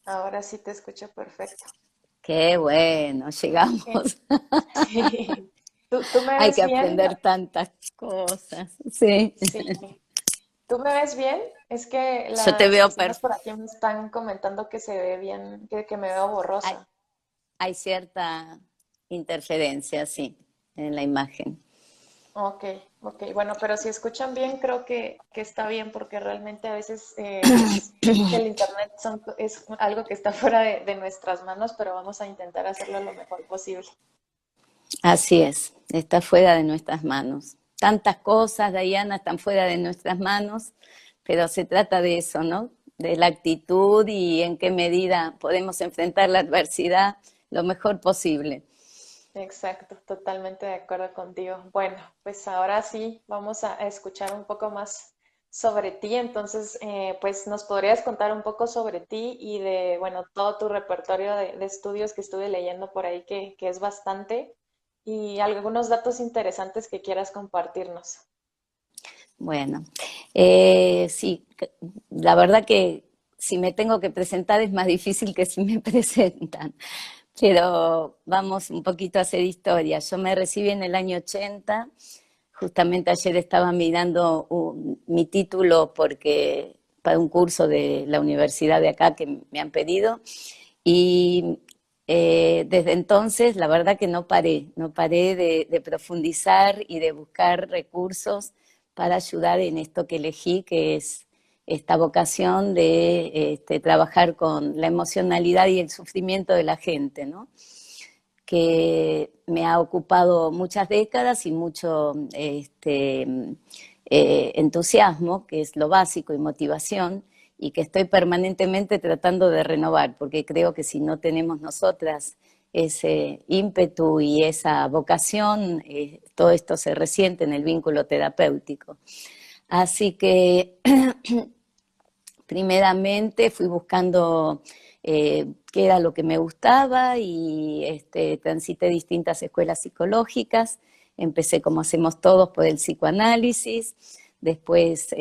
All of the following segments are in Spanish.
Ahora sí te escucho perfecto. Qué bueno, Eh, llegamos. Sí. ¿Tú me Hay ves que bien? aprender tantas cosas. Sí, Sí. ¿Tú me ves bien? Es que yo te las veo personas por perfecto. aquí me están comentando que se ve bien, que me veo Hay, borrosa. hay cierta interferencia, sí, en la imagen. Ok, ok. Bueno, pero si escuchan bien, creo que está bien porque realmente a veces el internet es algo que está fuera de nuestras manos, pero vamos a intentar hacerlo lo mejor posible. Así es, está fuera de nuestras manos. Tantas cosas, Diana, están fuera de nuestras manos, pero se trata de eso, ¿no? De la actitud y en qué medida podemos enfrentar la adversidad lo mejor posible. Exacto, totalmente de acuerdo contigo. Bueno, pues ahora sí vamos a escuchar un poco más sobre ti. Entonces, pues nos podrías contar un poco sobre ti y de, bueno, todo tu repertorio de estudios que estuve leyendo por ahí, que es bastante, y algunos datos interesantes que quieras compartirnos. Bueno, sí, la verdad que si me tengo que presentar es más difícil que si me presentan, pero vamos un poquito a hacer historia. Yo me recibí en el año 80. Justamente ayer estaba mirando mi título porque para un curso de la universidad de acá que me han pedido y desde entonces la verdad que no paré de profundizar y de buscar recursos para ayudar en esto que elegí, que es esta vocación de trabajar con la emocionalidad y el sufrimiento de la gente, ¿no? Que me ha ocupado muchas décadas y mucho entusiasmo, que es lo básico, y motivación, y que estoy permanentemente tratando de renovar, porque creo que si no tenemos nosotras ese ímpetu y esa vocación, todo esto se resiente en el vínculo terapéutico. Así que primeramente fui buscando qué era lo que me gustaba y transité distintas escuelas psicológicas. Empecé, como hacemos todos, por el psicoanálisis. Después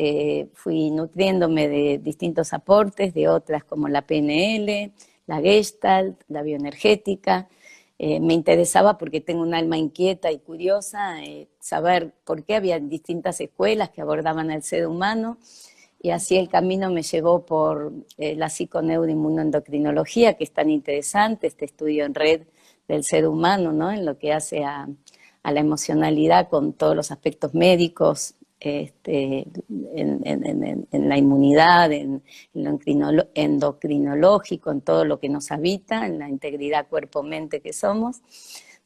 fui nutriéndome de distintos aportes, de otras como la PNL, la Gestalt, la bioenergética. Me interesaba porque tengo un alma inquieta y curiosa, saber por qué había distintas escuelas que abordaban al ser humano, y así el camino me llevó por la psiconeuroinmunoendocrinología, que es tan interesante, este estudio en red del ser humano, ¿no? En lo que hace a la emocionalidad con todos los aspectos médicos, en la inmunidad, en lo endocrinológico, en todo lo que nos habita, en la integridad cuerpo-mente que somos.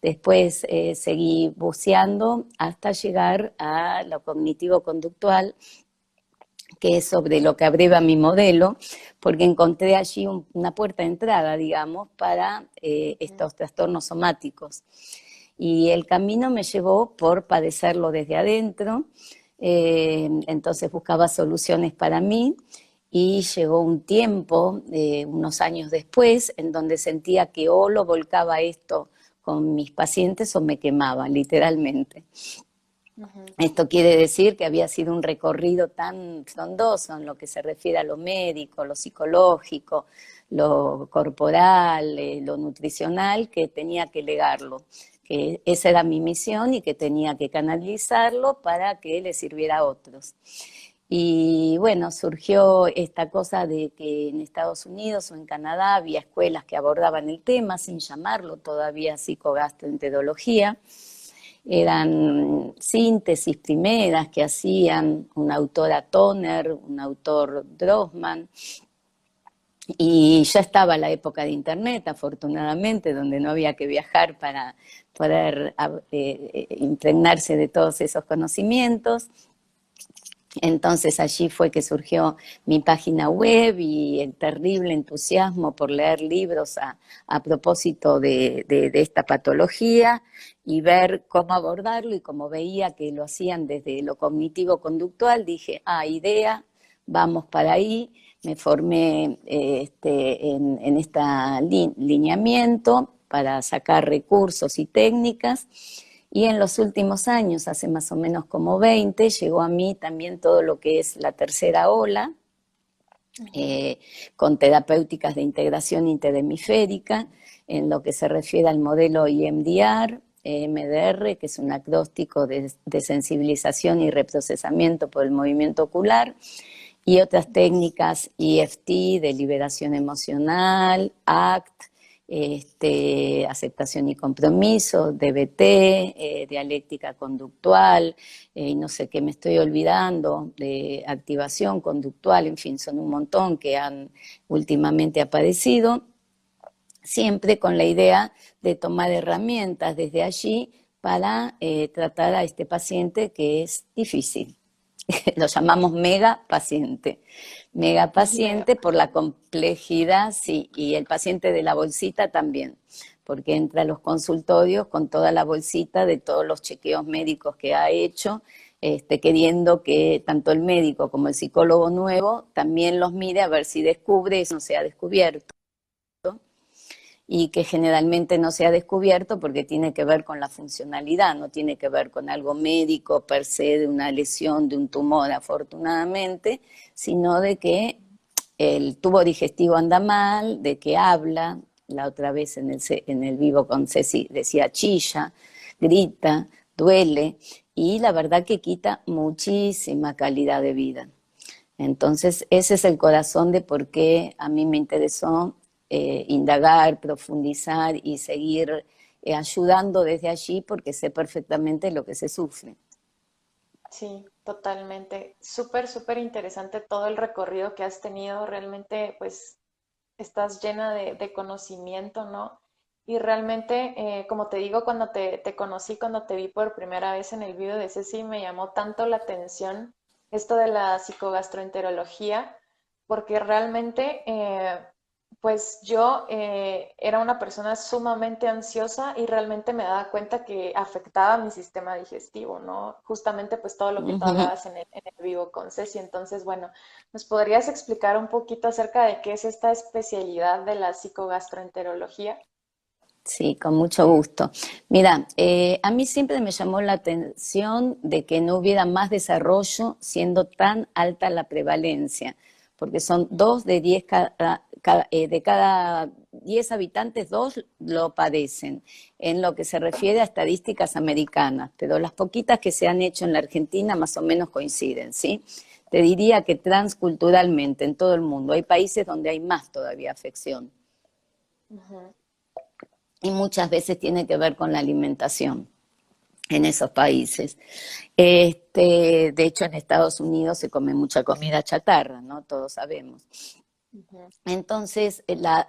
Después seguí buceando hasta llegar a lo cognitivo-conductual, que es sobre lo que abreva mi modelo, porque encontré allí una puerta de entrada, digamos, para estos trastornos somáticos. Y el camino me llevó por padecerlo desde adentro, entonces buscaba soluciones para mí, y llegó un tiempo, unos años después, en donde sentía que o lo volcaba esto con mis pacientes o me quemaba, literalmente. Ujú. Esto quiere decir que había sido un recorrido tan frondoso en lo que se refiere a lo médico, lo psicológico, lo corporal, lo nutricional, que tenía que legarlo, que esa era mi misión y que tenía que canalizarlo para que le sirviera a otros. Y bueno, surgió esta cosa de que en Estados Unidos o en Canadá había escuelas que abordaban el tema sin llamarlo todavía psicogastroenterología. Eran síntesis primeras que hacían una autora Toner, un autor Drossman, y ya estaba la época de Internet, afortunadamente, donde no había que viajar para poder impregnarse de todos esos conocimientos. Entonces allí fue que surgió mi página web y el terrible entusiasmo por leer libros a propósito de esta patología y ver cómo abordarlo, y como veía que lo hacían desde lo cognitivo-conductual, dije, idea, vamos para ahí. Me formé en este lineamiento para sacar recursos y técnicas, y en los últimos años, hace más o menos como 20, llegó a mí también todo lo que es la tercera ola, Ujú. con terapéuticas de integración interhemisférica, en lo que se refiere al modelo EMDR, EMDR, que es un acróstico de sensibilización y reprocesamiento por el movimiento ocular, y otras técnicas EFT de liberación emocional, ACT, aceptación y compromiso, DBT, dialéctica conductual, y no sé qué me estoy olvidando, de activación conductual, en fin, son un montón que han últimamente aparecido, siempre con la idea de tomar herramientas desde allí para tratar a este paciente que es difícil. Lo llamamos mega Mega paciente por la paciente. complejidad, sí, y el paciente de la bolsita también, porque entra a los consultorios con toda la bolsita de todos los chequeos médicos que ha hecho, queriendo que tanto el médico como el psicólogo nuevo también los mire a ver si descubre eso no se ha descubierto y que generalmente no se ha descubierto porque tiene que ver con la funcionalidad, no tiene que ver con algo médico per se de una lesión, de un tumor afortunadamente, sino de que el tubo digestivo anda mal, de que habla, la otra vez en el vivo con Ceci decía chilla, grita, duele, y la verdad que quita muchísima calidad de vida. Entonces, ese es el corazón de por qué a mí me interesó indagar, profundizar y seguir ayudando desde allí porque sé perfectamente lo que se sufre. Sí, totalmente. Súper, súper interesante todo el recorrido que has tenido. Realmente, pues, estás llena de conocimiento, ¿no? Y realmente, como te digo, cuando te conocí, cuando te vi por primera vez en el video de Ceci, me llamó tanto la atención esto de la psicogastroenterología, porque realmente, pues yo era una persona sumamente ansiosa y realmente me daba cuenta que afectaba mi sistema digestivo, ¿no? Justamente pues todo lo que tú Ujú. hablabas en el vivo con Ceci. Entonces, bueno, ¿nos podrías explicar un poquito acerca de qué es esta especialidad de la psicogastroenterología? Sí, con mucho gusto. Mira, a mí siempre me llamó la atención de que no hubiera más desarrollo siendo tan alta la prevalencia, porque son 2 de 10 de cada 10 habitantes, 2 lo padecen, en lo que se refiere a estadísticas americanas, pero las poquitas que se han hecho en la Argentina más o menos coinciden, ¿sí? Te diría que transculturalmente en todo el mundo hay países donde hay más todavía afección Ujú. y muchas veces tiene que ver con la alimentación en esos países. De hecho, en Estados Unidos se come mucha comida chatarra, ¿no? Todos sabemos. Ujú. Entonces, la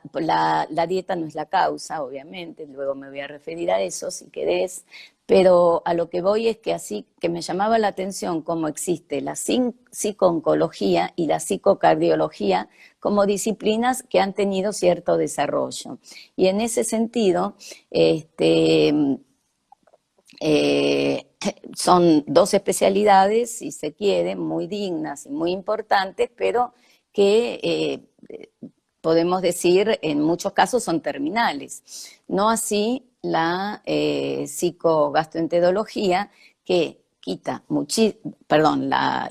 dieta no es la causa, obviamente, luego me voy a referir a eso si querés, pero a lo que voy es que así que me llamaba la atención cómo existe la psico-oncología y la psicocardiología como disciplinas que han tenido cierto desarrollo. Y en ese sentido, eh, son 2 especialidades, si se quiere, muy dignas y muy importantes, pero que podemos decir en muchos casos son terminales. No así la psicogastroenterología, que quita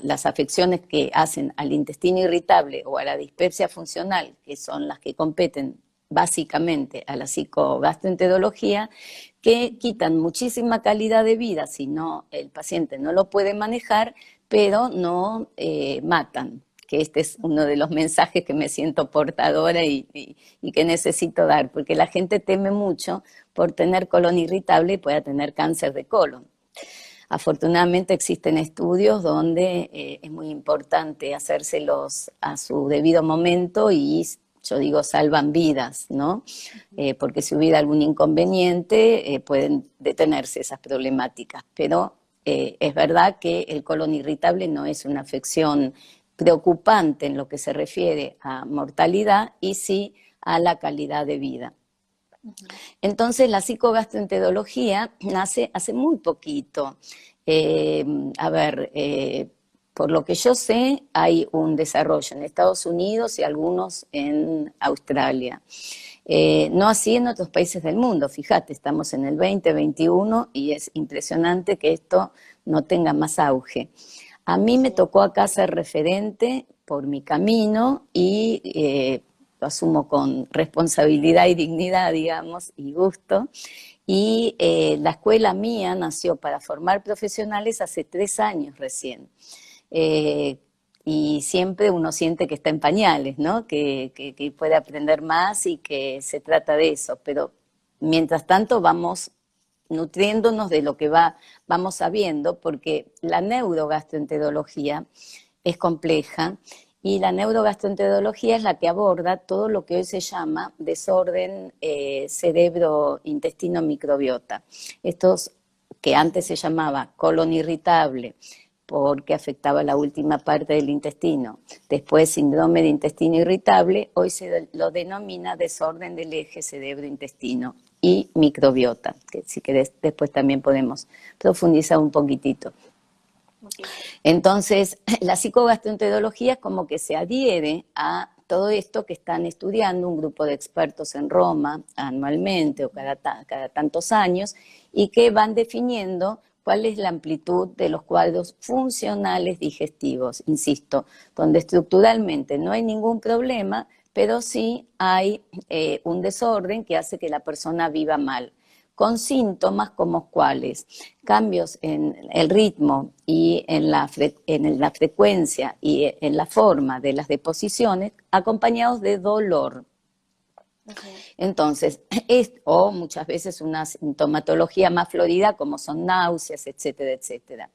las afecciones que hacen al intestino irritable o a la dispepsia funcional, que son las que competen básicamente a la psicogastroenterología, que quitan muchísima calidad de vida si no el paciente no lo puede manejar, pero no matan, que este es uno de los mensajes que me siento portadora y que necesito dar, porque la gente teme mucho por tener colon irritable y pueda tener cáncer de colon. Afortunadamente existen estudios donde es muy importante hacérselos a su debido momento y yo digo salvan vidas, ¿no? Porque si hubiera algún inconveniente pueden detenerse esas problemáticas, pero es verdad que el colon irritable no es una afección preocupante en lo que se refiere a mortalidad y sí a la calidad de vida. Ujú. Entonces la psicogastroenterología nace hace muy poquito. Eh, a ver, por lo que yo sé, hay un desarrollo en Estados Unidos y algunos en Australia. No así en otros países del mundo. Fíjate, estamos en el 2021 y es impresionante que esto no tenga más auge. A mí me Sí, tocó acá ser referente por mi camino y lo asumo con responsabilidad y dignidad, digamos, y gusto. Y la escuela mía nació para formar profesionales hace 3 años recién. Eh, y siempre uno siente que está en pañales, ¿no? Que puede aprender más y que se trata de eso. Pero mientras tanto vamos nutriéndonos de lo que vamos sabiendo, porque la neurogastroenterología es compleja y la neurogastroenterología es la que aborda todo lo que hoy se llama desorden cerebro-intestino-microbiota. Estos que antes se llamaba colon irritable, porque afectaba la última parte del intestino. Después síndrome de intestino irritable, hoy se lo denomina desorden del eje cerebro-intestino y microbiota, que si querés después también podemos profundizar un poquitito. Okay. Entonces, la psicogastroenterología es como que se adhiere a todo esto que están estudiando un grupo de expertos en Roma anualmente o cada tantos años y que van definiendo cuál es la amplitud de los cuadros funcionales digestivos, insisto, donde estructuralmente no hay ningún problema, pero sí hay un desorden que hace que la persona viva mal, con síntomas como cuáles, cambios en el ritmo y en la frecuencia y en la forma de las deposiciones, acompañados de dolor. Okay. Entonces, o muchas veces una sintomatología más florida como son náuseas, etcétera, etcétera.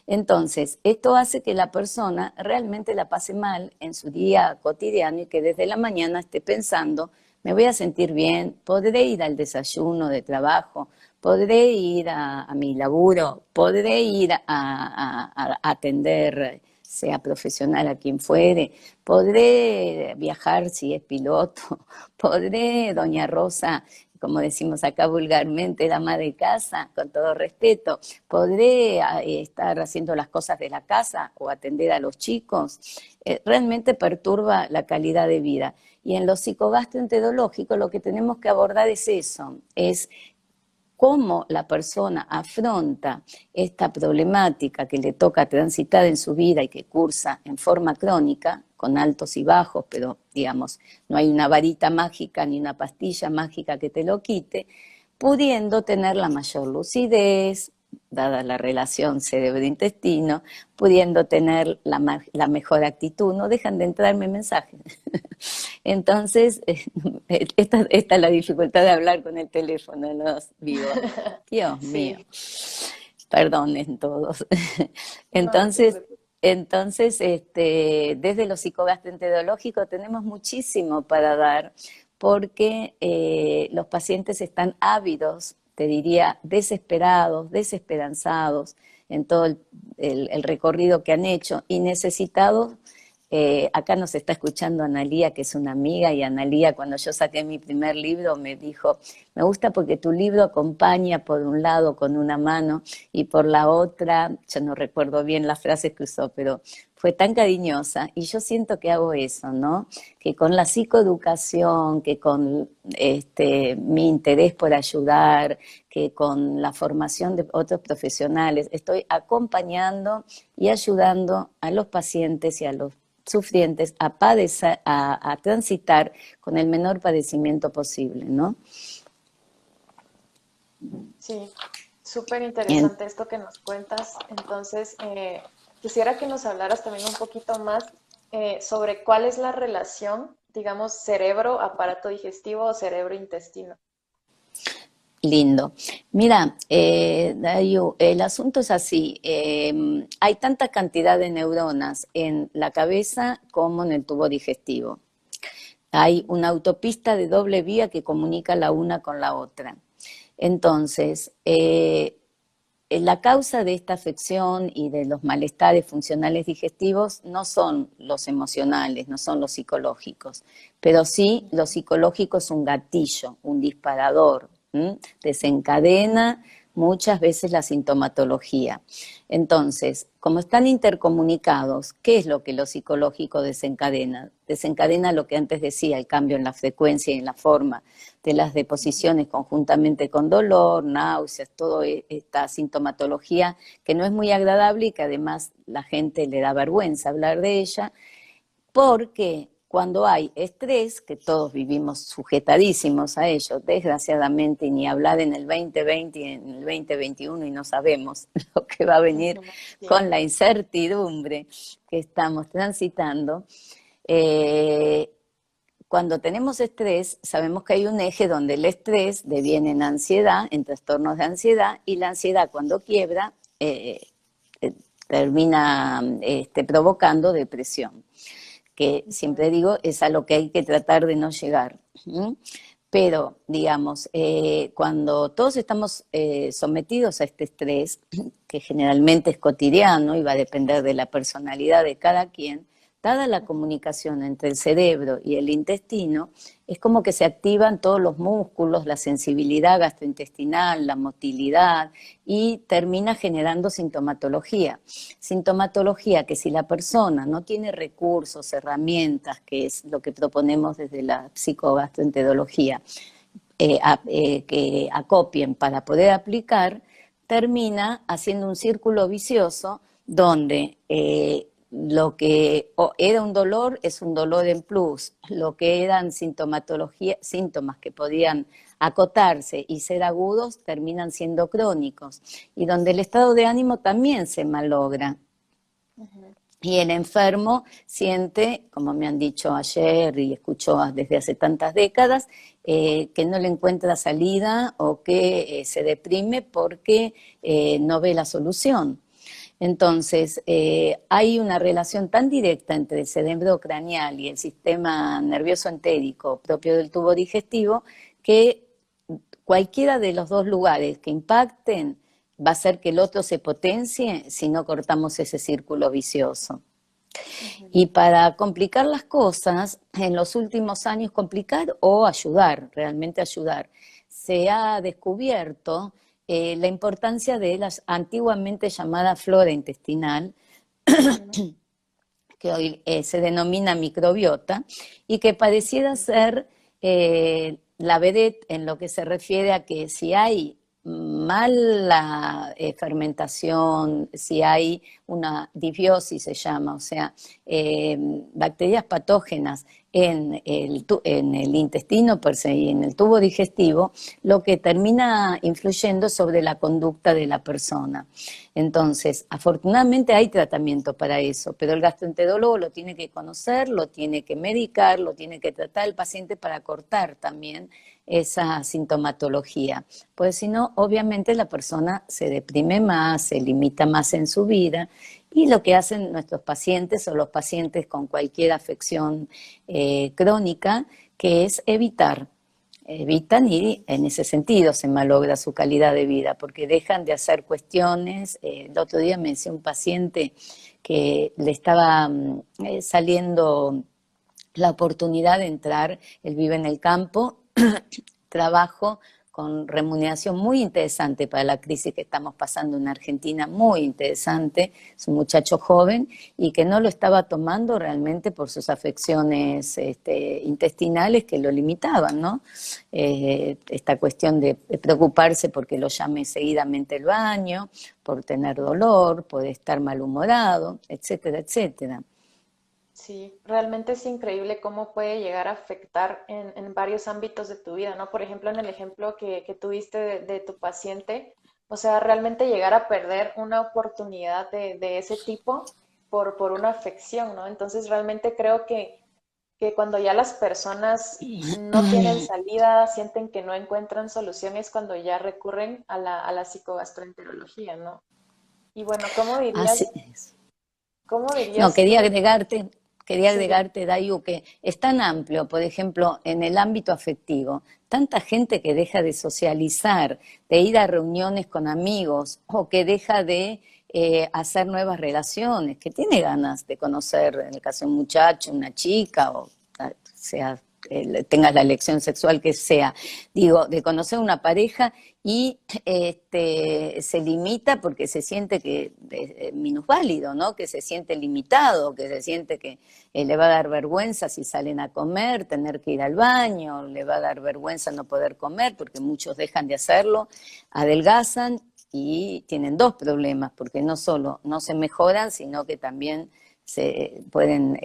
Entonces, esto hace que la persona realmente la pase mal en su día cotidiano y que desde la mañana esté pensando, me voy a sentir bien, podré ir al desayuno de trabajo, podré ir a mi laburo, podré ir a atender, sea profesional a quien fuere, podré viajar si es piloto, podré, doña Rosa, como decimos acá vulgarmente, dama de casa, con todo respeto, podré estar haciendo las cosas de la casa o atender a los chicos, realmente perturba la calidad de vida. Y en lo psicogastroenterológico lo que tenemos que abordar es eso, es cómo la persona afronta esta problemática que le toca transitar en su vida y que cursa en forma crónica, con altos y bajos, pero digamos, no hay una varita mágica ni una pastilla mágica que te lo quite, pudiendo tener la mayor lucidez, dada la relación cerebro-intestino, pudiendo tener la mejor actitud. No dejan de entrarme mensajes. Entonces, esta es la dificultad de hablar con el teléfono en los vivos. Dios mío. Perdonen todos. Entonces, desde lo psicogastroenterológico tenemos muchísimo para dar porque los pacientes están ávidos, te diría, desesperados, desesperanzados en todo el recorrido que han hecho y necesitados. Acá nos está escuchando Analía, que es una amiga, y Analía, cuando yo saqué mi primer libro, me dijo, me gusta porque tu libro acompaña por un lado con una mano y por la otra, yo no recuerdo bien las frases que usó, pero fue tan cariñosa, y yo siento que hago eso, ¿no? Que con la psicoeducación, que con mi interés por ayudar, que con la formación de otros profesionales, estoy acompañando y ayudando a los pacientes y a los sufrientes a padecer, a transitar con el menor padecimiento posible, ¿no? Sí, súper interesante esto que nos cuentas. Entonces, quisiera que nos hablaras también un poquito más sobre cuál es la relación, digamos, cerebro-aparato digestivo o cerebro-intestino. Lindo. Mira, Dayu, el asunto es así. Hay tanta cantidad de neuronas en la cabeza como en el tubo digestivo. Hay una autopista de doble vía que comunica la una con la otra. Entonces, la causa de esta afección y de los malestares funcionales digestivos no son los emocionales, no son los psicológicos, pero sí lo psicológico es un gatillo, un disparador, desencadena muchas veces la sintomatología. Entonces, como están intercomunicados, ¿qué es lo que lo psicológico desencadena? Desencadena lo que antes decía, el cambio en la frecuencia y en la forma de las deposiciones conjuntamente con dolor, náuseas, toda esta sintomatología que no es muy agradable y que además la gente le da vergüenza hablar de ella, porque cuando hay estrés, que todos vivimos sujetadísimos a ello, desgraciadamente, y ni hablar en el 2020 y en el 2021 y no sabemos lo que va a venir Sí. con la incertidumbre que estamos transitando, eh, cuando tenemos estrés, sabemos que hay un eje donde el estrés deviene en ansiedad, en trastornos de ansiedad, y la ansiedad cuando quiebra eh, termina provocando depresión, que siempre digo es a lo que hay que tratar de no llegar. ¿Mm? Pero, digamos, cuando todos estamos sometidos a este estrés, que generalmente es cotidiano y va a depender de la personalidad de cada quien, dada la comunicación entre el cerebro y el intestino, es como que se activan todos los músculos, la sensibilidad gastrointestinal, la motilidad, y termina generando sintomatología. Sintomatología que si la persona no tiene recursos, herramientas, que es lo que proponemos desde la psicogastroenterología, que acopien para poder aplicar, termina haciendo un círculo vicioso donde lo que era un dolor es un dolor en plus, lo que eran sintomatología, síntomas que podían acotarse y ser agudos terminan siendo crónicos, y donde el estado de ánimo también se malogra. Ujú. Y el enfermo siente, como me han dicho ayer y escucho desde hace tantas décadas, que no le encuentra salida o que se deprime porque no ve la solución. Entonces, hay una relación tan directa entre el cerebro craneal y el sistema nervioso entérico propio del tubo digestivo que cualquiera de los dos lugares que impacten va a hacer que el otro se potencie si no cortamos ese círculo vicioso. Ujú. Y para complicar las cosas, en los últimos años, complicar o ayudar, realmente ayudar, se ha descubierto la importancia de la antiguamente llamada flora intestinal, Ujú. que hoy se denomina microbiota, y que pareciera ser la vedette en lo que se refiere a que si hay mala fermentación, si hay una disbiosis se llama, o sea, bacterias patógenas en el intestino per se y en el tubo digestivo, lo que termina influyendo sobre la conducta de la persona. Entonces, afortunadamente hay tratamiento para eso, pero el gastroenterólogo lo tiene que conocer, lo tiene que medicar, lo tiene que tratar al paciente para cortar también esa sintomatología. Pues si no, obviamente la persona se deprime más, se limita más en su vida, y lo que hacen nuestros pacientes o los pacientes con cualquier afección crónica, que es evitan y en ese sentido se malogra su calidad de vida, porque dejan de hacer cuestiones. El otro día me decía un paciente que le estaba saliendo la oportunidad de entrar, él vive en el campo, trabajo con remuneración muy interesante para la crisis que estamos pasando en Argentina, muy interesante, es un muchacho joven y que no lo estaba tomando realmente por sus afecciones intestinales que lo limitaban, ¿no? Esta cuestión de preocuparse porque lo llame seguidamente el baño, por tener dolor, por estar malhumorado, etcétera, etcétera. Sí, realmente es increíble cómo puede llegar a afectar en varios ámbitos de tu vida, ¿no? Por ejemplo, en el ejemplo que tuviste de tu paciente, o sea, realmente llegar a perder una oportunidad de ese tipo por una afección, ¿no? Entonces, realmente creo que cuando ya las personas no tienen salida, sienten que no encuentran solución, es cuando ya recurren a la psicogastroenterología, ¿no? Y bueno, Así es. cómo No, dirías tú? quería Sí, dime. agregarte, Dayu, que es tan amplio, por ejemplo, en el ámbito afectivo, tanta gente que deja de socializar, de ir a reuniones con amigos, o que deja de hacer nuevas relaciones, que tiene ganas de conocer, en el caso de un muchacho, una chica, o sea, tengas la elección sexual que sea, digo, de conocer una pareja, y se limita porque se siente que es minusválido, ¿no? Que se siente limitado, que se siente que le va a dar vergüenza si salen a comer, tener que ir al baño, le va a dar vergüenza no poder comer porque muchos dejan de hacerlo, adelgazan y tienen dos problemas, porque no solo no se mejoran, sino que también se pueden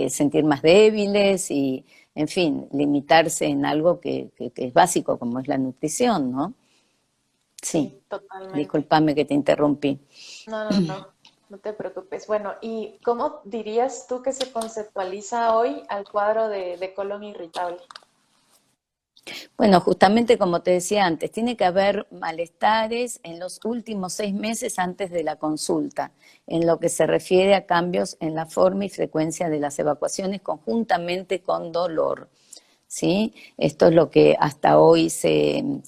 sentir más débiles y, en fin, limitarse en algo que es básico, como es la nutrición, ¿no? Sí, Sí, totalmente. discúlpame que te interrumpí. No, no, no, no te preocupes. Bueno, ¿y cómo dirías tú que se conceptualiza hoy al cuadro de colon irritable? Bueno, justamente como te decía antes, tiene que haber malestares en los últimos 6 meses antes de la consulta, en lo que se refiere a cambios en la forma y frecuencia de las evacuaciones conjuntamente con dolor. ¿Sí? Esto es lo que hasta hoy se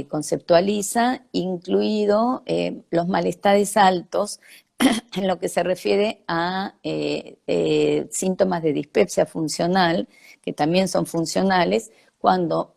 conceptualiza, incluido los malestares altos en lo que se refiere a síntomas de dispepsia funcional, que también son funcionales, cuando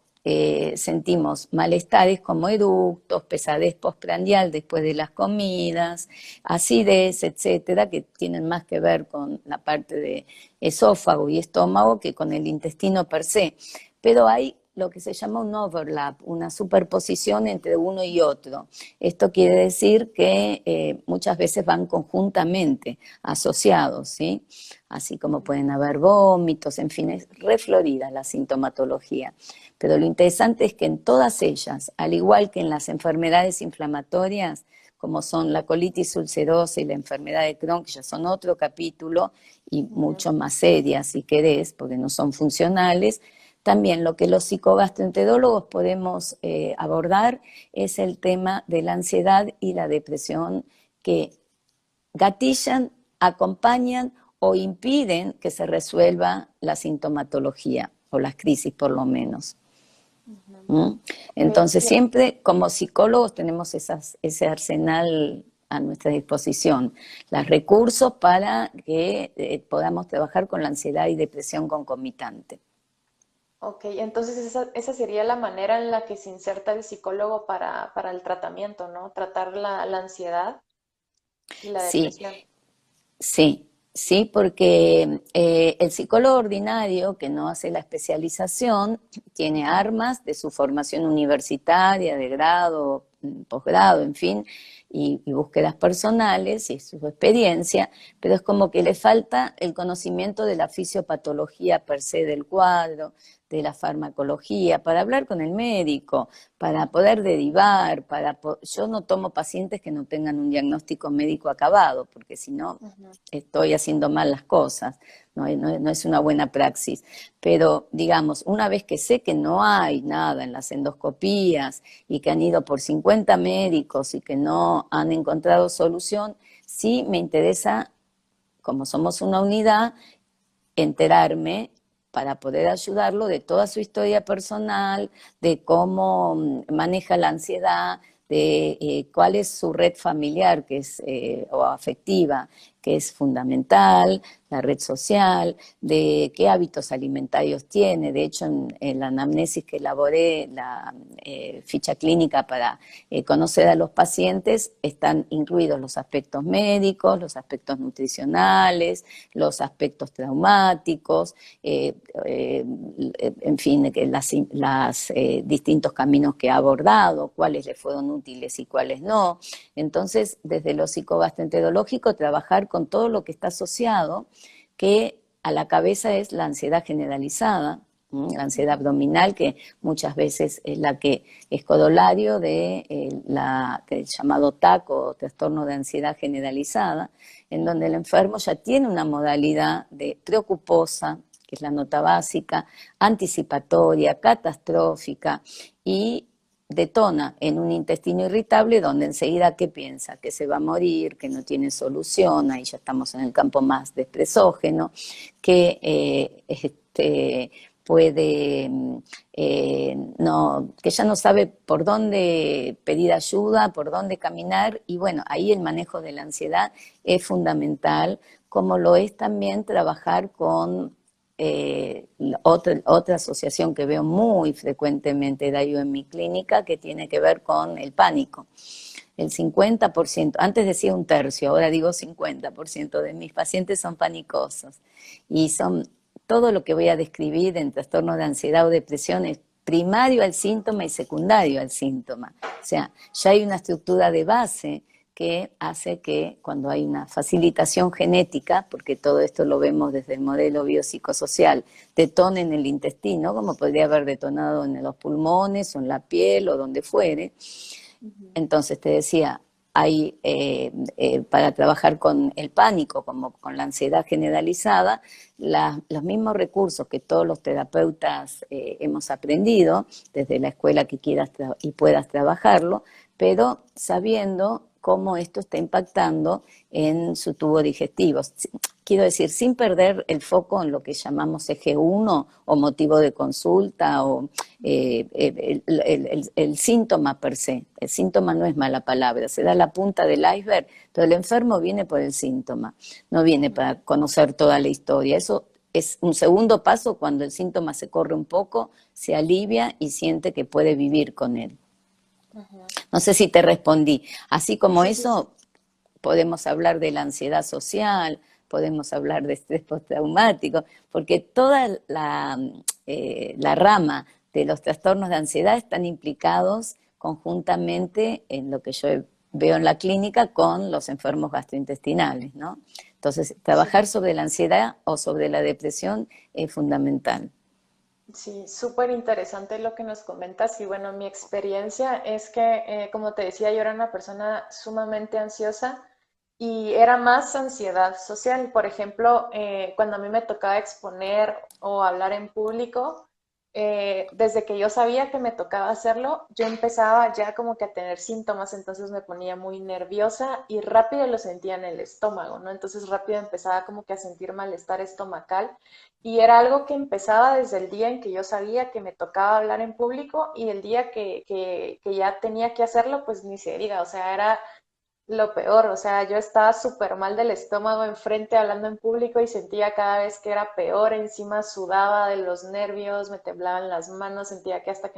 sentimos malestares como eructos, pesadez postprandial después de las comidas, acidez, etcétera, que tienen más que ver con la parte de esófago y estómago que con el intestino per se. Pero hay lo que se llama un overlap, una superposición entre uno y otro. Esto quiere decir que muchas veces van conjuntamente asociados, ¿sí? Así como pueden haber vómitos, en fin, es re florida la sintomatología. Pero lo interesante es que en todas ellas, al igual que en las enfermedades inflamatorias, como son la colitis ulcerosa y la enfermedad de Crohn, que ya son otro capítulo y Ujú. mucho más serias, si querés, porque no son funcionales, también lo que los psicogastroenterólogos podemos abordar es el tema de la ansiedad y la depresión que gatillan, acompañan o impiden que se resuelva la sintomatología o las crisis por lo menos. Ujú. ¿Mm? Ok, Entonces y siempre como psicólogos tenemos ese arsenal a nuestra disposición, los recursos para que podamos trabajar con la ansiedad y depresión concomitante. ok, entonces esa sería la manera en la que se inserta el psicólogo para el tratamiento, ¿no? Tratar la ansiedad y la Sí, depresión. sí, sí, porque el psicólogo ordinario que no hace la especialización tiene Ujú. armas de su formación universitaria, de grado, posgrado, en fin, y búsquedas personales y su experiencia, pero es como que le falta el conocimiento de la fisiopatología per se del cuadro, de la farmacología, para hablar con el médico, para poder derivar, yo no tomo pacientes que no tengan un diagnóstico médico acabado, porque si no Ujú. estoy haciendo mal las cosas, no es una buena praxis. Pero, digamos, una vez que sé que no hay nada en las endoscopías y que han ido por 50 médicos y que no han encontrado solución, sí me interesa, como somos una unidad, enterarme para poder ayudarlo de toda su historia personal, de cómo maneja la ansiedad, de cuál es su red familiar que es, o afectiva, que es fundamental, la red social, de qué hábitos alimentarios tiene. De hecho, en la anamnesis que elaboré, la ficha clínica para conocer a los pacientes, están incluidos los aspectos médicos, los aspectos nutricionales, los aspectos traumáticos, en fin, que las distintos caminos que ha abordado, cuáles le fueron útiles y cuáles no. Entonces, desde lo psicogastroenterológico, trabajar con todo lo que está asociado, que a la cabeza es la ansiedad generalizada, la ansiedad Ujú. abdominal, que muchas veces es la que es codolario de el llamado TAC o trastorno de ansiedad generalizada, en donde el Ujú. enfermo ya tiene una modalidad de preocuposa, que es la nota básica, anticipatoria, catastrófica, y detona en un intestino irritable donde enseguida ¿qué piensa? Que se va a morir, que no tiene solución, ahí ya estamos en el campo más de estresógeno, que puede, que ya no sabe por dónde pedir ayuda, por dónde caminar, y bueno, ahí el manejo de la ansiedad es fundamental, como lo es también trabajar con otra asociación que veo muy frecuentemente, Dayo, en mi clínica, que tiene que ver con el pánico. El 50%, antes decía un tercio, ahora digo 50% de mis pacientes son panicosos y son todo lo que voy a describir en trastornos de ansiedad o depresión es primario al síntoma y secundario al síntoma. O sea, ya hay una estructura de base que hace que cuando hay una facilitación genética, porque todo esto lo vemos desde el modelo biopsicosocial, detone en el intestino, como podría haber detonado en los pulmones o en la piel o donde fuere. Ujú. Entonces te decía, hay para trabajar con el pánico, como con la ansiedad generalizada, los mismos recursos que todos los terapeutas hemos aprendido desde la escuela que quieras y puedas trabajarlo, pero sabiendo cómo esto está impactando en su tubo digestivo. Quiero decir, sin perder el foco en lo que llamamos eje 1 o motivo de consulta o el síntoma per se. El síntoma no es mala palabra, se da la punta del iceberg, pero el enfermo viene por el síntoma, no viene para conocer toda la historia. Eso es un segundo paso cuando el síntoma se corre un poco, se alivia y siente que puede vivir con él. Ujú. No sé si te respondí. Así como Sí, sí, sí. eso, podemos hablar de la ansiedad social, podemos hablar de estrés postraumático, porque toda la rama de los trastornos de ansiedad están implicados conjuntamente en lo que yo veo en la clínica con los enfermos gastrointestinales, ¿no? Entonces, Sí. trabajar sobre la ansiedad o sobre la depresión es fundamental. Sí, súper interesante lo que nos comentas y bueno, mi experiencia es que, como te decía, yo era una persona sumamente ansiosa y era más ansiedad social. Por ejemplo, cuando a mí me tocaba exponer o hablar en público, desde que yo sabía que me tocaba hacerlo, yo empezaba ya como que a tener síntomas, entonces me ponía muy nerviosa y rápido lo sentía en el estómago, ¿no? Entonces rápido empezaba como que a sentir malestar estomacal. Y era algo que empezaba desde el día en que yo sabía que me tocaba hablar en público y el día que ya tenía que hacerlo, pues ni se diga, o sea, era lo peor, o sea, yo estaba súper mal del estómago enfrente hablando en público y sentía cada vez que era peor, encima sudaba de los nervios, me temblaban las manos, sentía que hasta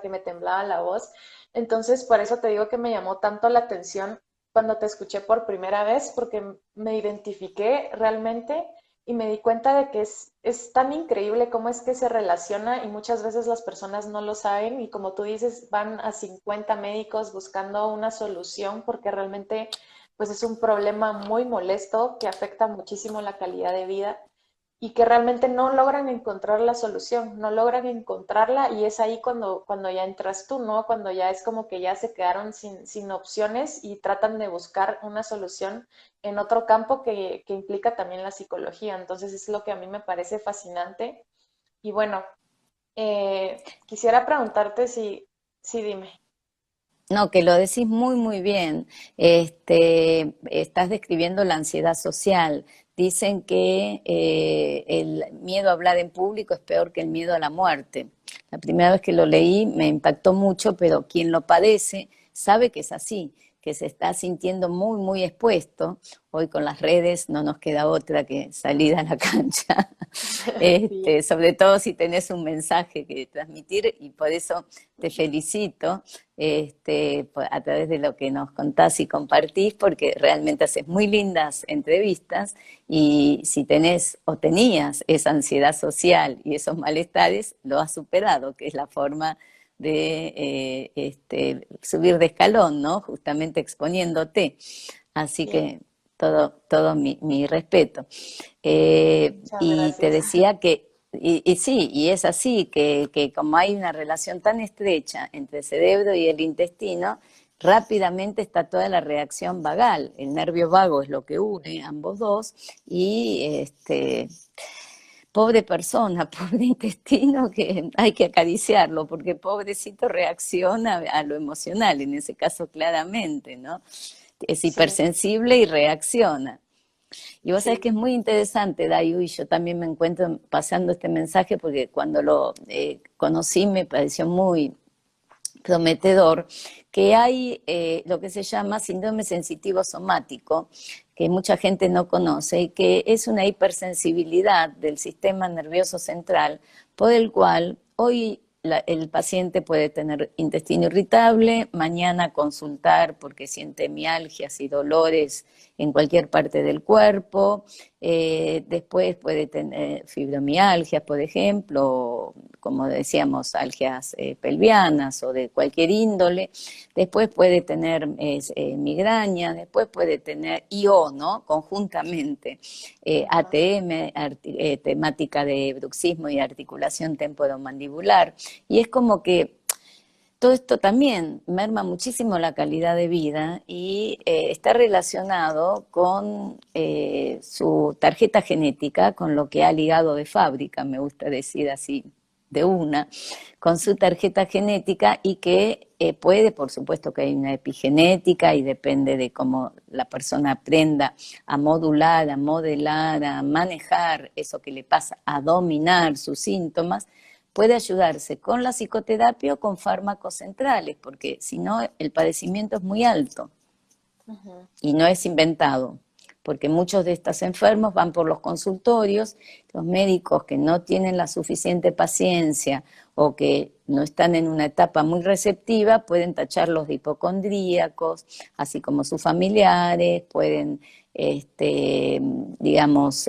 que me temblaba la voz. Entonces, por eso te digo que me llamó tanto la atención cuando te escuché por primera vez, porque me identifiqué realmente y me di cuenta de que es tan increíble cómo es que se relaciona y muchas veces las personas no lo saben y como tú dices, van a 50 médicos buscando una solución porque realmente pues es un problema muy molesto que afecta muchísimo la calidad de vida y que realmente no logran encontrar la solución, no logran encontrarla y es ahí cuando ya entras tú, ¿no? Cuando ya es como que ya se quedaron sin opciones y tratan de buscar una solución en otro campo que implica también la psicología. Entonces es lo que a mí me parece fascinante. Y bueno, quisiera preguntarte si dime. No, que lo decís muy, muy bien. Estás describiendo la ansiedad social. Dicen que el miedo a hablar en público es peor que el miedo a la muerte. La primera vez que lo leí me impactó mucho, pero quien lo padece sabe que es así, que se está sintiendo muy, muy expuesto. Hoy con las redes no nos queda otra que salir a la cancha. Sí, Sobre todo si tenés un mensaje que transmitir y por eso te felicito a través de lo que nos contás y compartís, porque realmente haces muy lindas entrevistas y si tenés o tenías esa ansiedad social y esos malestares, lo has superado, que es la forma de subir de escalón, ¿no? Justamente exponiéndote. Así sí, que todo mi respeto. muchas Y te gracias. decía que, y sí, y es así, que como hay una relación tan estrecha entre el cerebro y el intestino, rápidamente está toda la reacción vagal. El nervio vago es lo que une ambos dos y pobre persona, pobre intestino, que hay que acariciarlo, porque pobrecito reacciona a lo emocional, en ese caso claramente, ¿no? Es Sí, hipersensible y reacciona. Y vos sabés sí. que es muy interesante, Dayu, y yo también me encuentro pasando este mensaje porque cuando lo conocí me pareció muy prometedor, que hay lo que se llama síndrome sensitivo somático, que mucha gente no conoce, y que es una hipersensibilidad del sistema nervioso central, por el cual hoy el paciente puede tener intestino irritable, mañana consultar porque siente mialgias y dolores en cualquier parte del cuerpo, después puede tener fibromialgias, por ejemplo, como decíamos, algias pelvianas o de cualquier índole, después puede tener migraña, después puede tener IO, ¿no? Conjuntamente, Ajá. ATM, temática de bruxismo y articulación temporomandibular, y es como que todo esto también merma muchísimo la calidad de vida y está relacionado con su tarjeta genética, con lo que ha ligado de fábrica, me gusta decir así, de una, con su tarjeta genética y que puede, por supuesto que hay una epigenética y depende de cómo la persona aprenda a modular, a modelar, a manejar eso que le pasa, a dominar sus síntomas, puede ayudarse con la psicoterapia o con fármacos centrales, porque si no el padecimiento es muy alto Ujú. y no es inventado, porque muchos de estos enfermos van por los consultorios, los médicos que no tienen la suficiente paciencia o que no están en una etapa muy receptiva pueden tacharlos de hipocondríacos, así como sus familiares, pueden, digamos,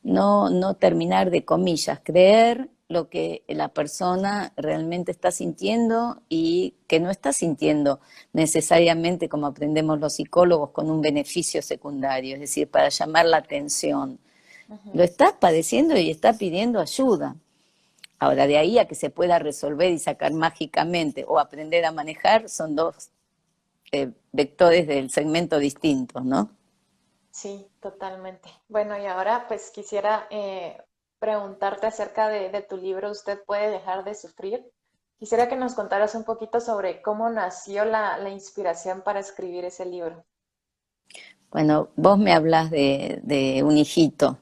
no terminar de comillas, creer lo que la persona realmente está sintiendo y que no está sintiendo necesariamente, como aprendemos los psicólogos, con un beneficio secundario, es decir, para llamar la atención. Lo Ujú. está padeciendo y está pidiendo ayuda. Ahora, de ahí a que se pueda resolver y sacar mágicamente o aprender a manejar, son dos vectores del segmento distintos, ¿no? Sí, totalmente. Bueno, y ahora pues quisiera preguntarte acerca de tu libro, ¿Usted puede dejar de sufrir? Quisiera que nos contaras un poquito sobre cómo nació la inspiración para escribir ese libro. Bueno, vos me hablas de un hijito.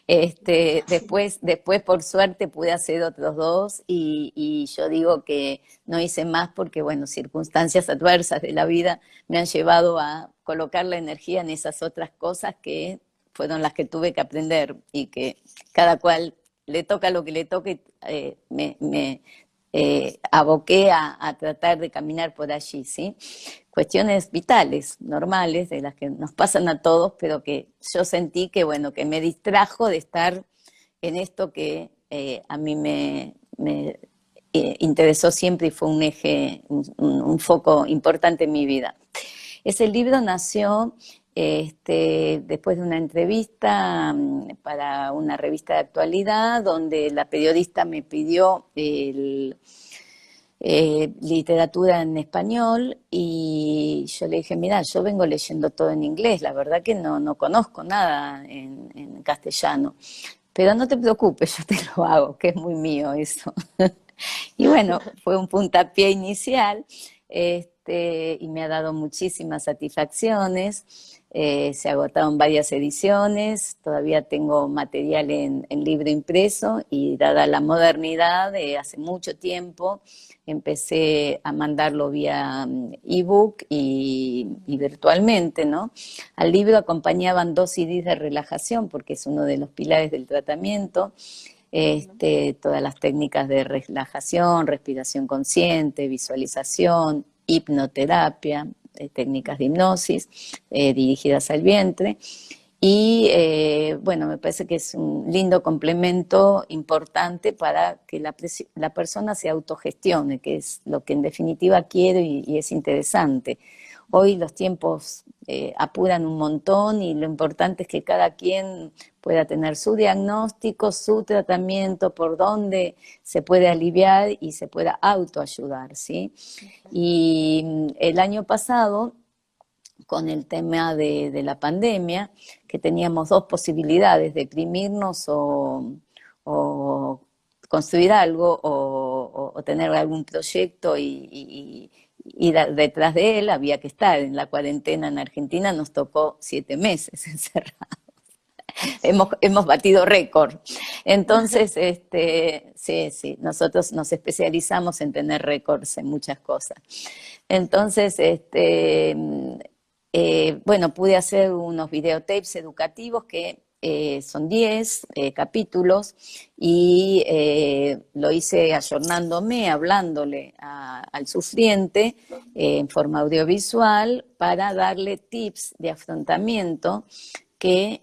Después, por suerte, pude hacer otros dos y yo digo que no hice más porque, bueno, circunstancias adversas de la vida me han llevado a colocar la energía en esas otras cosas que fueron las que tuve que aprender y que cada cual le toca lo que le toque, me aboqué a tratar de caminar por allí, ¿sí? Cuestiones vitales, normales, de las que nos pasan a todos, pero que yo sentí que, bueno, que me distrajo de estar en esto que a mí me interesó siempre y fue un eje, un foco importante en mi vida. Ese libro nació después de una entrevista para una revista de actualidad, donde la periodista me pidió literatura en español y yo le dije, mira, yo vengo leyendo todo en inglés, la verdad que no conozco nada en castellano, pero no te preocupes, yo te lo hago, que es muy mío eso. Y bueno, fue un puntapié inicial y me ha dado muchísimas satisfacciones. Se agotaron varias ediciones, todavía tengo material en libro impreso y dada la modernidad de hace mucho tiempo, empecé a mandarlo vía ebook y virtualmente, ¿no? Al libro acompañaban 2 CDs de relajación porque es uno de los pilares del tratamiento, Ujú. todas las técnicas de relajación, respiración consciente, visualización, hipnoterapia, técnicas de hipnosis dirigidas al vientre. Y bueno, me parece que es un lindo complemento importante para que la persona se autogestione, que es lo que en definitiva quiero y es interesante. Hoy los tiempos apuran un montón y lo importante es que cada quien pueda tener su diagnóstico, su tratamiento, por dónde se puede aliviar y se pueda autoayudar, ¿sí? Y el año pasado, con el tema de la pandemia, que teníamos dos posibilidades, deprimirnos o construir algo o tener algún proyecto y detrás de él había que estar. En la cuarentena en Argentina nos tocó 7 meses encerrados. Sí. Hemos batido récord. Entonces, sí, nosotros nos especializamos en tener récords en muchas cosas. Entonces, bueno, pude hacer unos videotapes educativos que son 10 capítulos y lo hice ayornándome, hablándole al sufriente en forma audiovisual para darle tips de afrontamiento que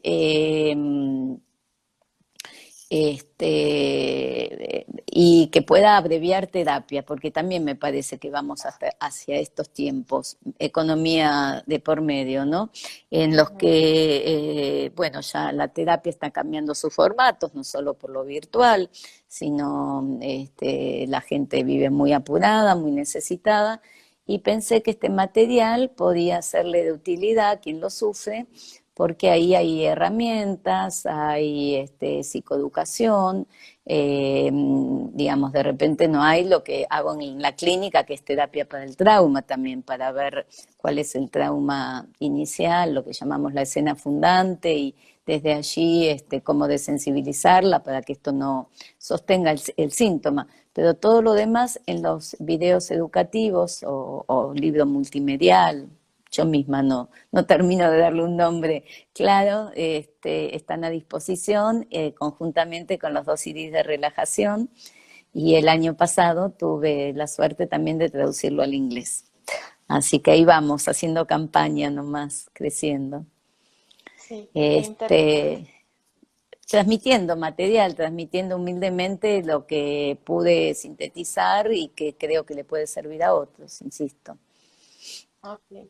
y que pueda abreviar terapia, porque también me parece que vamos hacia estos tiempos, economía de por medio, ¿no? En los que, bueno, ya la terapia está cambiando sus formatos, no solo por lo virtual, sino la gente vive muy apurada, muy necesitada, y pensé que este material podía serle de utilidad a quien lo sufre, porque ahí hay herramientas, hay psicoeducación, digamos, de repente no hay lo que hago en la clínica, que es terapia para el trauma también, para ver cuál es el trauma inicial, lo que llamamos la escena fundante, y desde allí cómo desensibilizarla para que esto no sostenga el síntoma. Pero todo lo demás en los videos educativos o libro multimedial, yo misma no termino de darle un nombre claro, están a disposición conjuntamente con los 2 CDs de relajación, y el año pasado tuve la suerte también de traducirlo al inglés. Así que ahí vamos, haciendo campaña nomás, creciendo. Sí, qué interesante. Este, transmitiendo material, transmitiendo humildemente lo que pude sintetizar y que creo que le puede servir a otros, insisto. Ok.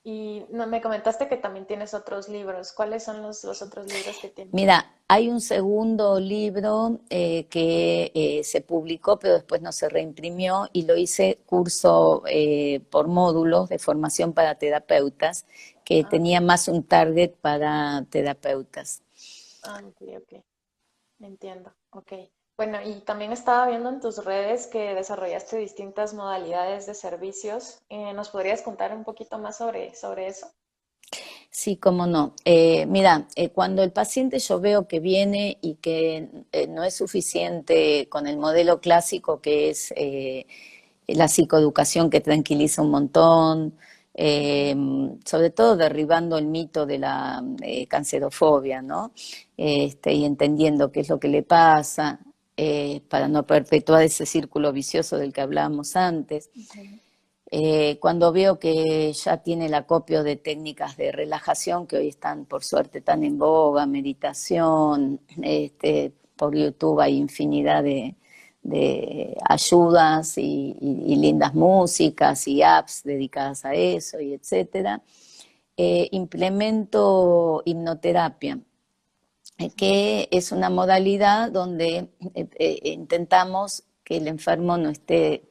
Y no, me comentaste que también tienes otros libros. ¿Cuáles son los otros libros que tienes? Mira, hay un segundo libro que se publicó, pero después no se reimprimió, y lo hice curso por módulos de formación para terapeutas, que Ah, tenía más un target para terapeutas. ok, ok. Entiendo. Ok. Bueno, y también estaba viendo en tus redes que desarrollaste distintas modalidades de servicios. ¿Nos podrías contar un poquito más sobre eso? Sí, cómo no. Mira, cuando el paciente yo veo que viene y que no es suficiente con el modelo clásico, que es la psicoeducación, que tranquiliza un montón, Ujú. sobre todo derribando el mito de la cancerofobia, ¿no? Y entendiendo qué es lo que le pasa, para no perpetuar ese círculo vicioso del que hablábamos antes. Ujú. Cuando veo que ya tiene el acopio de técnicas de relajación que hoy están, por suerte, tan en boga, meditación, por YouTube hay infinidad de ayudas y lindas músicas y apps dedicadas a eso, y etcétera. Implemento hipnoterapia, que es una modalidad donde intentamos que el enfermo no esté,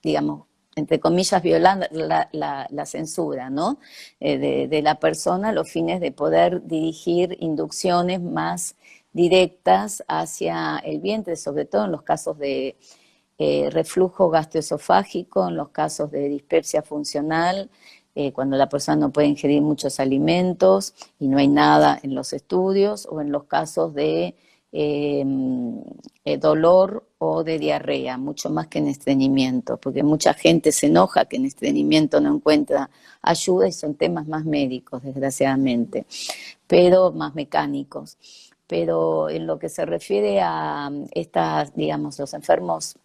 digamos, entre comillas, violando la censura, ¿no? De la persona, a los fines de poder dirigir inducciones más directas hacia el vientre, sobre todo en los casos de reflujo gastroesofágico, en los casos de dispepsia funcional, cuando la persona no puede ingerir muchos alimentos y no hay nada en los estudios, o en los casos de dolor o de diarrea, mucho más que en estreñimiento, porque mucha gente se enoja que en estreñimiento no encuentra ayuda, y son temas más médicos, desgraciadamente, pero más mecánicos. Pero en lo que se refiere a estas, digamos, los enfermos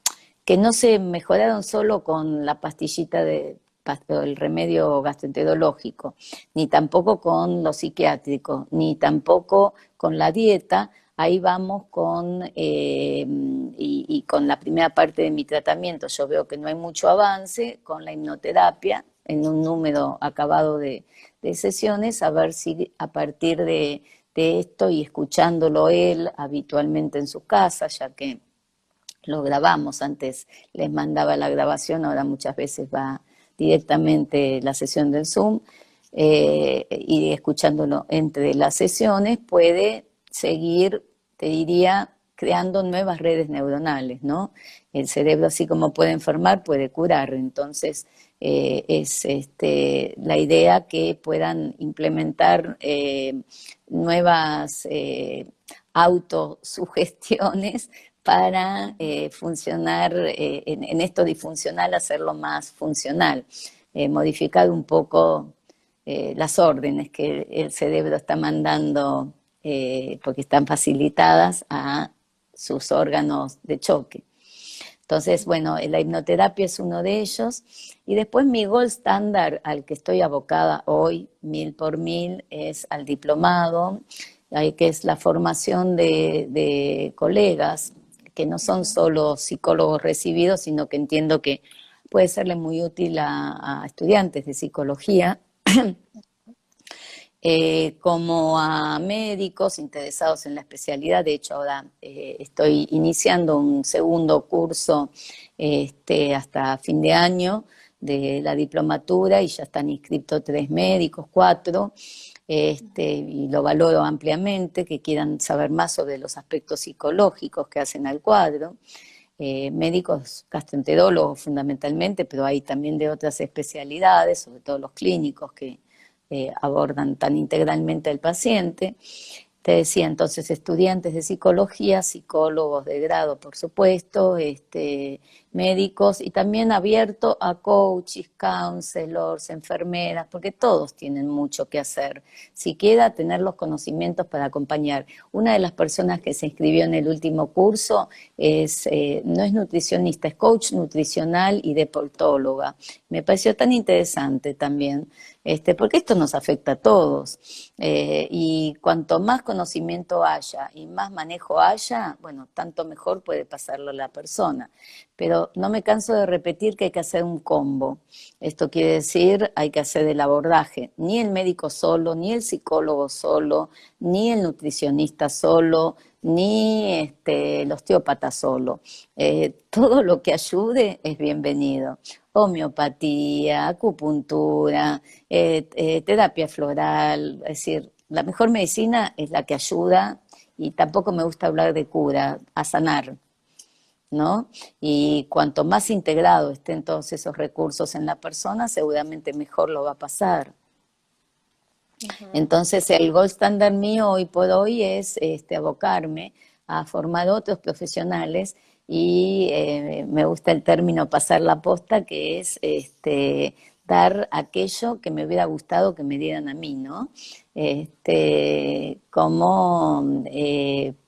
que no se mejoraron solo con la pastillita el remedio gastroenterológico, ni tampoco con lo psiquiátrico, ni tampoco con la dieta. Ahí vamos y con la primera parte de mi tratamiento. Yo veo que no hay mucho avance con la hipnoterapia en un número acabado de sesiones, a ver si a partir de esto, y escuchándolo él habitualmente en su casa, ya que lo grabamos, antes les mandaba la grabación, ahora muchas veces va directamente la sesión del Zoom, y escuchándolo entre las sesiones puede seguir, te diría, creando nuevas redes neuronales, ¿no? El cerebro, así como puede enfermar, puede curar. Entonces, es la idea que puedan implementar nuevas autosugestiones para funcionar, en esto disfuncional, hacerlo más funcional, modificar un poco las órdenes que el cerebro está mandando, porque están facilitadas a sus órganos de choque. Entonces, bueno, la hipnoterapia es uno de ellos. Y después mi gold standard al que estoy abocada hoy, 1000 por 1000, es al diplomado, que es la formación de colegas, que no son solo psicólogos recibidos, sino que entiendo que puede serle muy útil a estudiantes de psicología, como a médicos interesados en la especialidad. De hecho, ahora estoy iniciando un segundo curso hasta fin de año de la diplomatura y ya están inscritos 3 médicos, 4, y lo valoro ampliamente, que quieran saber más sobre los aspectos psicológicos que hacen al cuadro. Médicos gastroenterólogos fundamentalmente, pero hay también de otras especialidades, sobre todo los clínicos que abordan tan integralmente al paciente. Te decía, entonces, estudiantes de psicología, psicólogos de grado, por supuesto, médicos, y también abierto a coaches, counselors, enfermeras, porque todos tienen mucho que hacer, siquiera tener los conocimientos para acompañar. Una de las personas que se inscribió en el último curso no es nutricionista, es coach nutricional y deportóloga. Me pareció tan interesante también, porque esto nos afecta a todos, y cuanto más conocimiento haya y más manejo haya, bueno, tanto mejor puede pasarlo a la persona. Pero no me canso de repetir que hay que hacer un combo. Esto quiere decir, hay que hacer el abordaje, ni el médico solo, ni el psicólogo solo, ni el nutricionista solo, ni el osteópata solo. Todo lo que ayude es bienvenido. Homeopatía, acupuntura, terapia floral, es decir, la mejor medicina es la que ayuda, y tampoco me gusta hablar de cura, a sanar, ¿no? Y cuanto más integrado estén todos esos recursos en la persona, seguramente mejor lo va a pasar. Entonces, el gold standard mío hoy por hoy es abocarme a formar otros profesionales, y me gusta el término pasar la posta, que es dar aquello que me hubiera gustado que me dieran a mí, ¿no? Como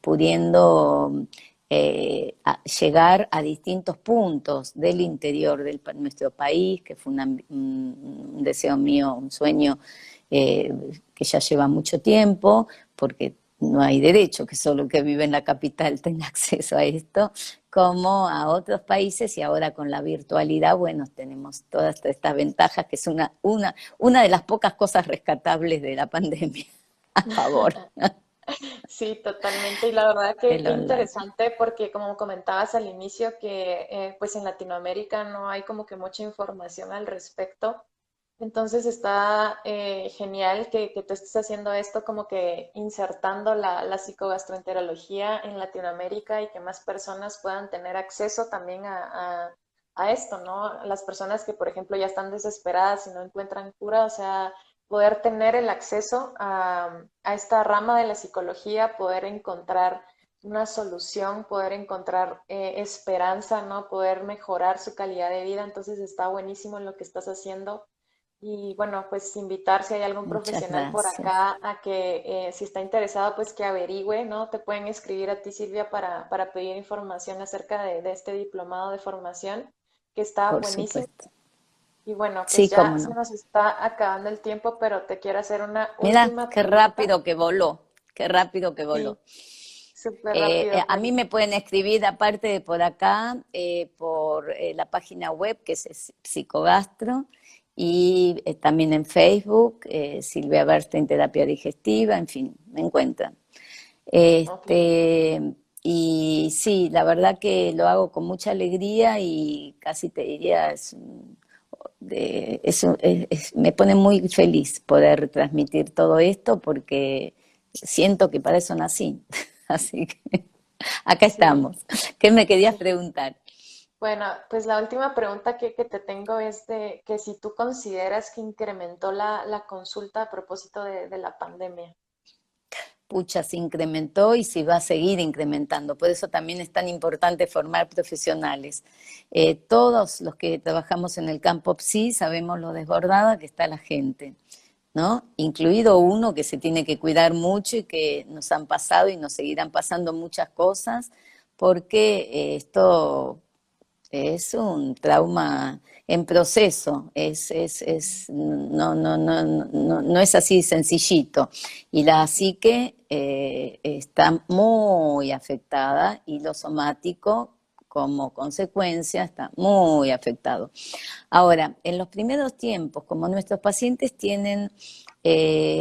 pudiendo llegar a distintos puntos del interior de nuestro país, que fue un deseo mío, un sueño que ya lleva mucho tiempo, porque no hay derecho que solo el que vive en la capital tenga acceso a esto, como a otros países, y ahora con la virtualidad, bueno, tenemos todas estas ventajas, que es una de las pocas cosas rescatables de la pandemia. A favor. Sí, totalmente. Y la verdad que El qué online. interesante porque como comentabas al inicio que pues en Latinoamérica no hay como que mucha información al respecto. Entonces está genial que tú estés haciendo esto como que insertando la psicogastroenterología en Latinoamérica y que más personas puedan tener acceso también a esto, ¿no? Las personas que, por ejemplo, ya están desesperadas y no encuentran cura, o sea, poder tener el acceso a esta rama de la psicología, poder encontrar una solución, poder encontrar esperanza, ¿no? Poder mejorar su calidad de vida. Entonces está buenísimo lo que estás haciendo. Y bueno, pues invitar si hay algún Muchas profesional por gracias. acá a que si está interesado, pues que averigüe, ¿no? Te pueden escribir a ti, Silvia, para pedir información acerca de este diplomado de formación, que está Por buenísimo. supuesto. Y bueno, pues Sí, ya cómo se no. nos está acabando el tiempo, pero te quiero hacer una Mira, última qué pregunta. rápido que voló, qué rápido que voló. Sí, súper rápido, A pues. mí me pueden escribir, aparte de por acá, por la página web, que es Psicogastro, y también en Facebook, Silvia Bernstein Terapia Digestiva, en fin, me encuentran. Ok. Y sí, la verdad que lo hago con mucha alegría, y casi te diría, me pone muy feliz poder transmitir todo esto, porque siento que para eso nací. Así que acá Sí, estamos. ¿Qué me querías sí. preguntar? Bueno, pues la última pregunta que te tengo es de que si tú consideras que incrementó la consulta a propósito de la pandemia. Pucha, se incrementó y se va a seguir incrementando. Por eso también es tan importante formar profesionales. Todos los que trabajamos en el campo PSI sabemos lo desbordada que está la gente, ¿no? Incluido uno que se tiene que cuidar mucho, y que nos han pasado y nos seguirán pasando muchas cosas, porque esto es un trauma en proceso, no es así sencillito. Y la psique está muy afectada y lo somático como consecuencia está muy afectado. Ahora, en los primeros tiempos, como nuestros pacientes tienen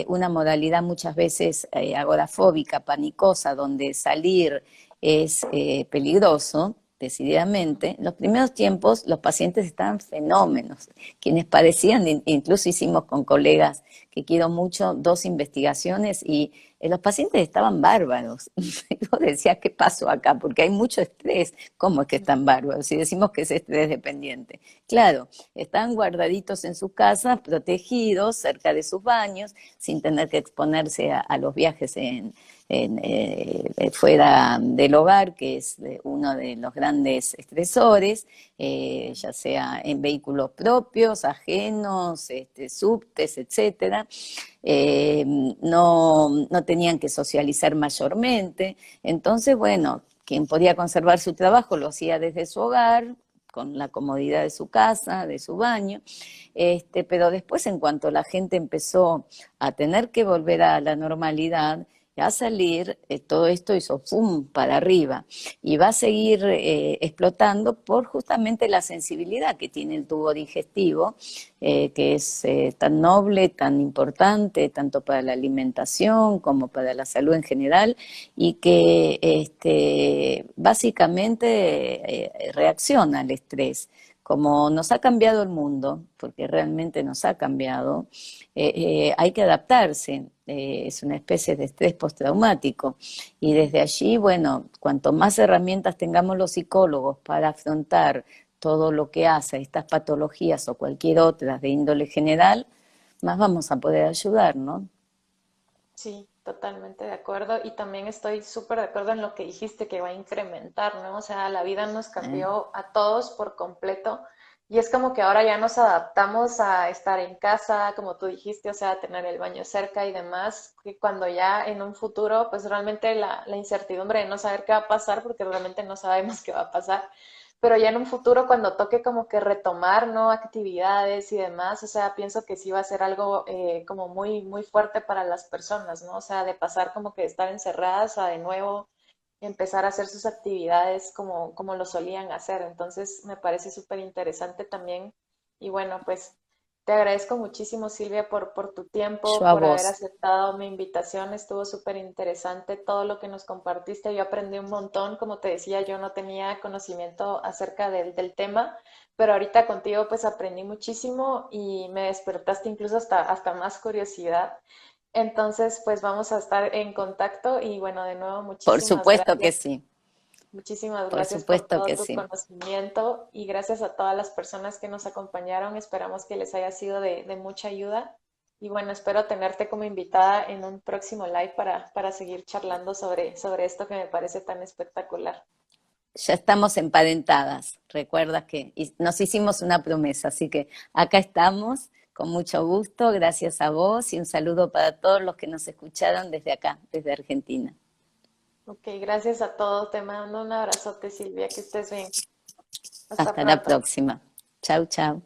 una modalidad muchas veces agorafóbica, panicosa, donde salir es peligroso, decididamente, en los primeros tiempos los pacientes estaban fenómenos, quienes padecían, incluso hicimos con colegas que quiero mucho 2 investigaciones y los pacientes estaban bárbaros. Y vos decías, ¿qué pasó acá? Porque hay mucho estrés. ¿Cómo es que están bárbaros? Si decimos que es estrés dependiente. Claro, están guardaditos en sus casas, protegidos, cerca de sus baños, sin tener que exponerse a los viajes fuera del hogar, que es uno de los grandes estresores, ya sea en vehículos propios, ajenos, subtes, etcétera. No tenían que socializar mayormente. Entonces, bueno, quien podía conservar su trabajo lo hacía desde su hogar, con la comodidad de su casa, de su baño, pero después en cuanto la gente empezó a tener que volver a la normalidad, a salir, todo esto hizo ¡pum! Para arriba y va a seguir explotando por justamente la sensibilidad que tiene el tubo digestivo, que es tan noble, tan importante, tanto para la alimentación como para la salud en general, y que básicamente reacciona al estrés. Como nos ha cambiado el mundo, porque realmente nos ha cambiado, hay que adaptarse. Es una especie de estrés postraumático. Y desde allí, bueno, cuanto más herramientas tengamos los psicólogos para afrontar todo lo que hace estas patologías o cualquier otra de índole general, más vamos a poder ayudar, ¿no? Sí, totalmente de acuerdo. Y también estoy súper de acuerdo en lo que dijiste, que va a incrementar, ¿no? O sea, la vida nos ¿Eh? cambió a todos por completo. Y es como que ahora ya nos adaptamos a estar en casa, como tú dijiste, o sea, a tener el baño cerca y demás, que cuando ya en un futuro, pues realmente la incertidumbre de no saber qué va a pasar, porque realmente no sabemos qué va a pasar, pero ya en un futuro cuando toque como que retomar, ¿no? Actividades y demás, o sea, pienso que sí va a ser algo como muy, muy fuerte para las personas, ¿no? O sea, de pasar como que de estar encerradas a de nuevo empezar a hacer sus actividades como lo solían hacer. Entonces, me parece súper interesante también. Y bueno, pues te agradezco muchísimo, Silvia, por tu Yo tiempo, a por haber vos. aceptado mi invitación. Estuvo súper interesante todo lo que nos compartiste. Yo aprendí un montón. Como te decía, yo no tenía conocimiento acerca del tema, pero ahorita contigo pues aprendí muchísimo y me despertaste incluso hasta más curiosidad. Entonces, pues vamos a estar en contacto y bueno, de nuevo, Por muchísimas supuesto que gracias. sí, Muchísimas por gracias por supuesto todo que tu sí. conocimiento y gracias a todas las personas que nos acompañaron. Esperamos que les haya sido de mucha ayuda. Y bueno, espero tenerte como invitada en un próximo live para seguir charlando sobre esto que me parece tan espectacular. Ya estamos emparentadas, recuerda que nos hicimos una promesa, así que acá estamos con mucho gusto, gracias a vos y un saludo para todos los que nos escucharon desde acá, desde Argentina. Ok, gracias a todos. Te mando un abrazote, Silvia, que estés bien. Hasta Hasta la pronto. próxima. Chau, chau.